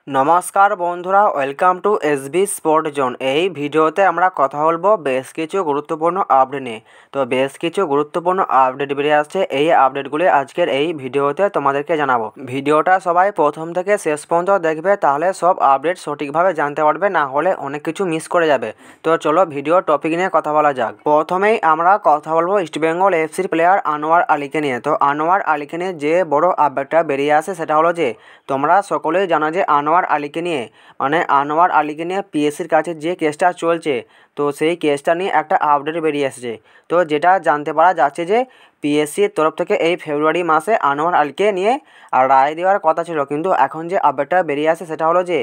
নমস্কার বন্ধুরা, welcome to SB sport zone. এই ভিডিওতে আমরা কথা বলবো বেশ কিছু গুরুত্বপূর্ণ আপডেট নিয়ে। তো বেশ কিছু গুরুত্বপূর্ণ আপডেট বেরিয়ে আসছে, এই আপডেটগুলি আজকের এই ভিডিওতে তোমাদেরকে জানাবো। ভিডিওটা সবাই প্রথম থেকে শেষ পর্যন্ত দেখবে, তাহলে সব আপডেট সঠিকভাবে জানতে পারবে, না হলে অনেক কিছু মিস করে যাবে। তো চলো ভিডিও টপিক নিয়ে কথা বলা যাক। প্রথমেই আমরা কথা বলবো ইস্টবেঙ্গল এফসির প্লেয়ার আনোয়ার আলীকে নিয়ে। তো আনোয়ার আলীকে নিয়ে যে বড় আপডেটটা বেরিয়ে আসে সেটা হলো যে তোমরা সকলেই জানো যে আনোয়ার আলীকে নিয়ে পিএসসির কাছে যে কেসটা চলছে, তো সেই কেসটা নিয়ে একটা আপডেট বেরিয়ে এসেছে। তো যেটা জানতে পারা যাচ্ছে যে পিএসসির তরফ থেকে এই ফেব্রুয়ারি মাসে আনোয়ার আলীকে নিয়ে রায় দেওয়ার কথা ছিল, কিন্তু এখন যে আপডেটটা বেরিয়ে আসে সেটা হলো যে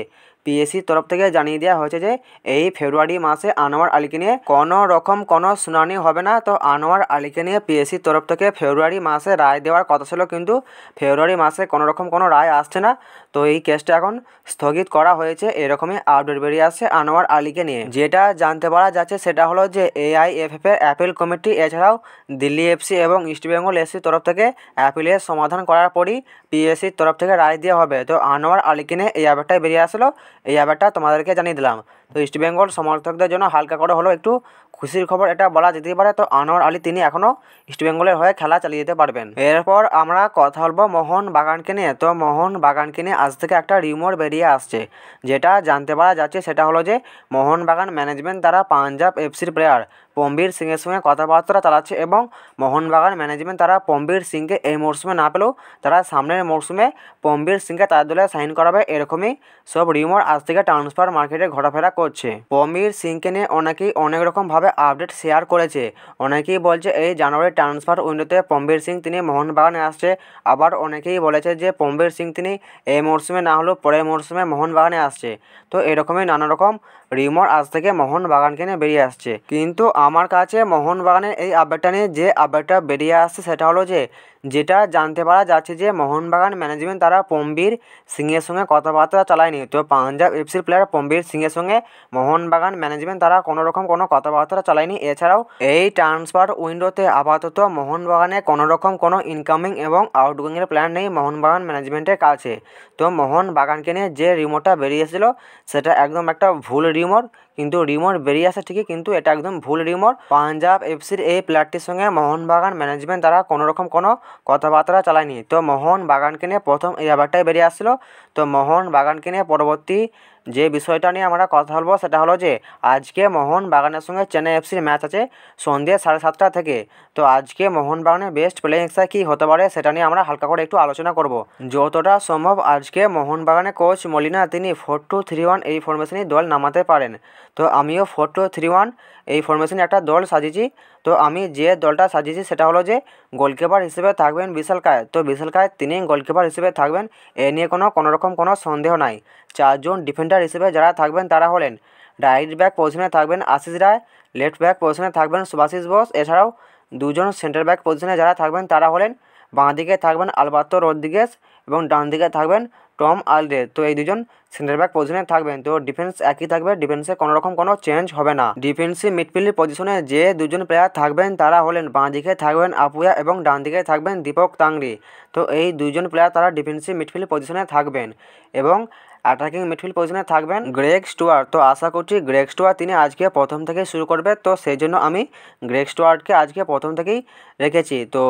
পিএসসির তরফ থেকে জানিয়ে দেওয়া হয়েছে যে এই ফেব্রুয়ারি মাসে আনোয়ার আলীকে নিয়ে কোনো রকম কোনো শুনানি হবে না। তো আনোয়ার আলীকে নিয়ে পিএসসির তরফ থেকে ফেব্রুয়ারি মাসে রায় দেওয়ার কথা ছিল, কিন্তু ফেব্রুয়ারি মাসে কোনো রকম কোনো রায় আসছে না। তো এই কেসটা এখন স্থগিত করা হয়েছে, এরকমই আপডেট বেরিয়ে আসছে আনোয়ার আলীকে নিয়ে। যেটা জানতে পারা যাচ্ছে সেটা হলো যে এআইএফএফ এর অ্যাপিল কমিটি, এছাড়াও দিল্লি এফসি এবং ইস্টবেঙ্গল এফসির তরফ থেকে অ্যাপিলের সমাধান করার পরই পিএসসির তরফ থেকে রায় দেওয়া হবে। তো আনোয়ার আলীকে নিয়ে এই আপডেটটাই বেরিয়ে আসলো, এই ব্যাপারটা তোমাদেরকে জানিয়ে দিলাম। তো ইস্টবেঙ্গল সমর্থকদের জন্য হালকা করে হলো একটু খুশির খবর এটা বলা যেতেই পারে। তো আনোয়ার আলী তিনি এখনও ইস্টবেঙ্গলের হয়ে খেলা চালিয়ে যেতে পারবেন। এরপর আমরা কথা বলবো মোহন বাগানকে নিয়ে। তো মোহন বাগানকে নিয়ে আজ থেকে একটা রিউমার বেরিয়ে আসছে, যেটা জানতে পারা যাচ্ছে সেটা হলো যে মোহন বাগান ম্যানেজমেন্ট তারা পাঞ্জাব এফসির প্লেয়ার পম্বির সিংয়ের সঙ্গে কথাবার্তা চালাচ্ছে, এবং মোহনবাগান ম্যানেজমেন্ট তারা পম্বির সিংকে এই মরশুমে না পেলেও তারা সামনের মরশুমে পম্বির সিংকে তাদের দলে সাইন করাবে, এরকমই সব রিউমার আজ থেকে ট্রান্সফার মার্কেটে ঘোরাফেরা করছে। পম্বির সিংকে নিয়ে অনেকেই অনেক রকমভাবে আপডেট শেয়ার করেছে। অনেকেই বলছে এই জানুয়ারি ট্রান্সফার উইন্ডোতে পম্বির সিং তিনি মোহনবাগানে আসছে, আবার অনেকেই বলেছে যে পম্বির সিং তিনি এই মরশুমে না হলেও পরের মরশুমে মোহনবাগানে আসছে। তো এরকমই নানা রকম রিউমার আজ থেকে মোহনবাগানকে নিয়ে বেরিয়ে আসছে, কিন্তু আমার কাছে মোহনবাগানের এই আপডেটটা নিয়ে যে আপডেটটা বেরিয়ে আসছে সেটা হলো যে যেটা জানতে পারা যাচ্ছে যে মোহনবাগান ম্যানেজমেন্ট তারা পম্বির সিংয়ের সঙ্গে কথাবার্তা চালায়নি। তো পাঞ্জাব এফসির প্লেয়ার পম্বির সিংয়ের সঙ্গে মোহনবাগান ম্যানেজমেন্ট তারা কোনো রকম কোনো কথাবার্তা চালায়নি। এছাড়াও এই ট্রান্সফার উইন্ডোতে আপাতত মোহনবাগানে কোনো রকম কোনো ইনকামিং এবং আউটগোয়িংয়ের প্ল্যান নেই মোহনবাগান ম্যানেজমেন্টের কাছে। তো মোহনবাগানকে নিয়ে যে রিউমারটা বেরিয়েছিল সেটা একদম একটা ভুল রিউমার, কিন্তু রিউমার বেরিয়ে আসে ঠিকই, কিন্তু এটা একদম ভুল রিউমার। পাঞ্জাব এফসির এই প্লেয়ারটির সঙ্গে মোহনবাগান ম্যানেজমেন্ট তারা কোনো রকম কোনো কথাবার্তা চালায়নি। তো মোহনবাগানকে নিয়ে প্রথম এই ব্যাপারটাই বেরিয়ে আসছিলো। তো মোহনবাগানকে নিয়ে পরবর্তী যে বিষয়টা নিয়ে আমরা কথা বলবো সেটা হলো যে আজকে মোহনবাগানের সঙ্গে চেন্নাই এফসির ম্যাচ আছে সন্ধ্যে 7:30 থেকে। তো আজকে মোহনবাগানের বেস্ট প্লেয়িং স্টাইল কী হতে পারে সেটা নিয়ে আমরা হালকা করে একটু আলোচনা করব। যতটা সম্ভব আজকে মোহনবাগানের কোচ মলিনা তিনি 4-2-3-1 এই ফরমেশনেই দল নামাতে পারেন। তো আমিও 4-2-3-1 এই ফরমেশনে একটা দল সাজিয়েছি। তো আমি যে দলটা সাজিয়েছি সেটা হলো যে গোলকিপার হিসেবে থাকবেন বিশাল কায়েত। তো বিশাল কায়েত তিনি গোলকিপার হিসেবে থাকবেন, এ নিয়ে কোনো রকম কোনো সন্দেহ নাই। 4 জন ডিফেন্ডার হিসেবে যারা থাকবেন তারা হলেন রাইট ব্যাক পজিশনে থাকবেন আশিস রায়, লেফট ব্যাক পজিশনে থাকবেন সুভাশিস বোস, এছাড়াও 2 জন সেন্টার ব্যাক পজিশনে যারা থাকবেন তারা হলেন বাঁ দিকে থাকবেন আলবার্তো রদ্রিগেজ এবং ডান দিকে থাকবেন টম আলডে। তো এই 2 জন সেন্টার ব্যাক পজিশনে থাকবেন। তো ডিফেন্স একই থাকবে, ডিফেন্সে কোনো রকম কোনো চেঞ্জ হবে না। ডিফেন্সিভ মিডফিল্ড পজিশনে যে 2 জন প্লেয়ার থাকবেন তারা হলেন বাঁ দিকে থাকবেন আপুয়া এবং ডান দিকে থাকবেন দীপক তাংরি। তো এই 2 জন প্লেয়ার তারা ডিফেন্সিভ মিডফিল্ড পজিশনে থাকবেন, এবং অ্যাটাকিং মিডফিল্ড পজিশনে থাকবেন গ্রেগ স্টুয়ার্ট। তো আশা করছি গ্রেগ স্টুয়ার্ট তিনি আজকে প্রথম থেকেই শুরু করবে, তো সেই জন্য আমি গ্রেগ স্টুয়ার্টকে আজকে প্রথম থেকেই রেখেছি। তো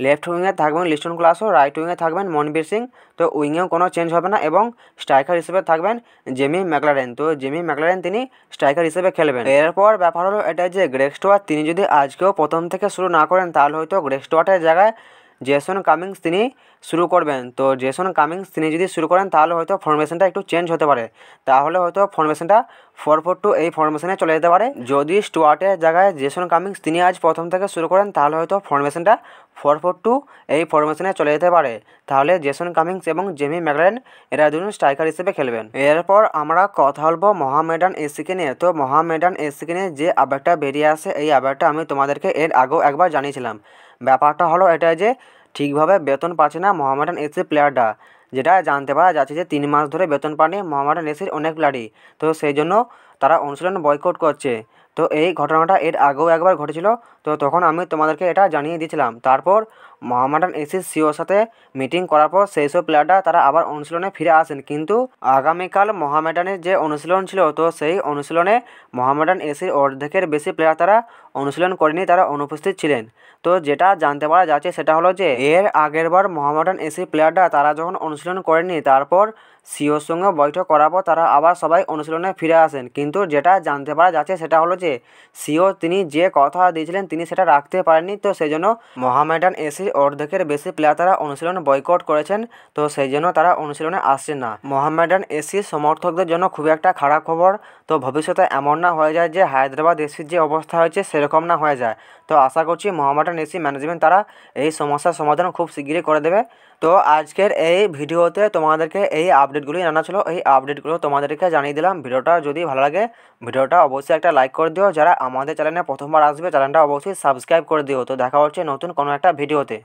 লেফট উইংয়ে থাকবেন লিস্টন ক্লাসও, রাইট উইংয়ে থাকবেন মনবীর সিং। তো উইংয়েও কোনো চেঞ্জ হবে না, এবং স্ট্রাইকার হিসেবে থাকবেন জেমি ম্যাকলারেন। তো জেমি ম্যাকলারেন তিনি স্ট্রাইকার হিসেবে খেলবেন। এরপর ব্যাপার হলো এটা যে গ্রেগ স্টুয়ার্ট তিনি যদি আজকেও প্রথম থেকে শুরু না করেন তাহলে হয়তো গ্রেগ স্টুয়ার্টের জায়গায় জেসন কামিংস তিনি শুরু করবেন। তো জেসন কামিংস তিনি যদি শুরু করেন তাহলে হয়তো ফরমেশনটা একটু চেঞ্জ হতে পারে, তাহলে হয়তো ফরমেশনটা 4-4-2 এই ফরমেশনে চলে যেতে পারে। যদি স্টুয়ার্টের জায়গায় জেসন কামিংস তিনি আজ প্রথম থেকে শুরু করেন তাহলে হয়তো ফরমেশনটা 4-4-2 এই ফরমেশনে চলে যেতে পারে। তাহলে জেসন কামিংস এবং জেমি ম্যাকলারেন এরা 2 জন স্ট্রাইকার হিসেবে খেলবেন। এরপর আমরা কথা বলবো মোহামেডান এসিকে নিয়ে। তো মোহামেডান এসিকে নিয়ে যে আপডেটটা বেরিয়ে আসে এই আপডেটটা আমি তোমাদেরকে এর আগেও একবার জানিয়েছিলাম। ব্যাপারটা হলো এটা যে ঠিকভাবে বেতন পাচ্ছে না মোহামেডান এসির প্লেয়ারটা, যেটা জানতে পারা যাচ্ছে যে 3 মাস ধরে বেতন পায়নি মোহামেডান এসির অনেক প্লেয়ারই। তো সেই জন্য তারা অনুশীলন বয়কট করছে। তো এই ঘটনাটা এর আগেও একবার ঘটেছিল, তো তখন আমি তোমাদেরকে এটা জানিয়ে দিয়েছিলাম। তারপর মোহামেডান এসির সিওর সাথে মিটিং করার পর সেই সব প্লেয়াররা তারা আবার অনুশীলনে ফিরে আসেন, কিন্তু আগামীকাল মোহামেডানের যে অনুশীলন ছিল তো সেই অনুশীলনে মোহামেডান এসির অর্ধেকের বেশি প্লেয়ার তারা অনুশীলন করেনি, তারা অনুপস্থিত ছিলেন। তো যেটা জানতে পারা যাচ্ছে সেটা হলো যে এর আগের বার মোহামেডান এসি প্লেয়াররা তারা যখন অনুশীলন করেনি তারপর সিওর সঙ্গে বৈঠক করার পর তারা আবার সবাই অনুশীলনে ফিরে আসেন, কিন্তু যেটা জানতে পারা যাচ্ছে সেটা হলো যে সিও তিনি যে কথা দিয়েছিলেন তিনি সেটা রাখতে পারেননি। তো সেই জন্য মোহামেডান এসির অর্ধেকের বেশি প্লেয়ার তারা অনুশীলন বয়কট করেছেন, তো সেই জন্য তারা অনুশীলনে আসছেন না। মোহামেডান এসির সমর্থকদের জন্য খুবই একটা খারাপ খবর। তো ভবিষ্যতে এমন না হয়ে যায় যে হায়দ্রাবাদ এসির যে অবস্থা হয়েছে সেরকম না হয়ে যায়। তো আশা করছি মোহামেডান এসি ম্যানেজমেন্ট তারা এই সমস্যার সমাধান খুব শিগগিরই করে দেবে। তো আজকের এই ভিডিওতে তোমাদেরকে এই আপডেটগুলি জানা ছিল, এই আপডেটগুলো তোমাদেরকে জানিয়ে দিলাম। ভিডিওটা যদি ভালো লাগে ভিডিওটা অবশ্যই একটা লাইক করে দিও, যারা আমাদের চ্যানেলে প্রথমবার আসবে চ্যানেলটা অবশ্যই সাবস্ক্রাইব করে দিও। তো দেখা হচ্ছে নতুন কোনো একটা ভিডিওতে।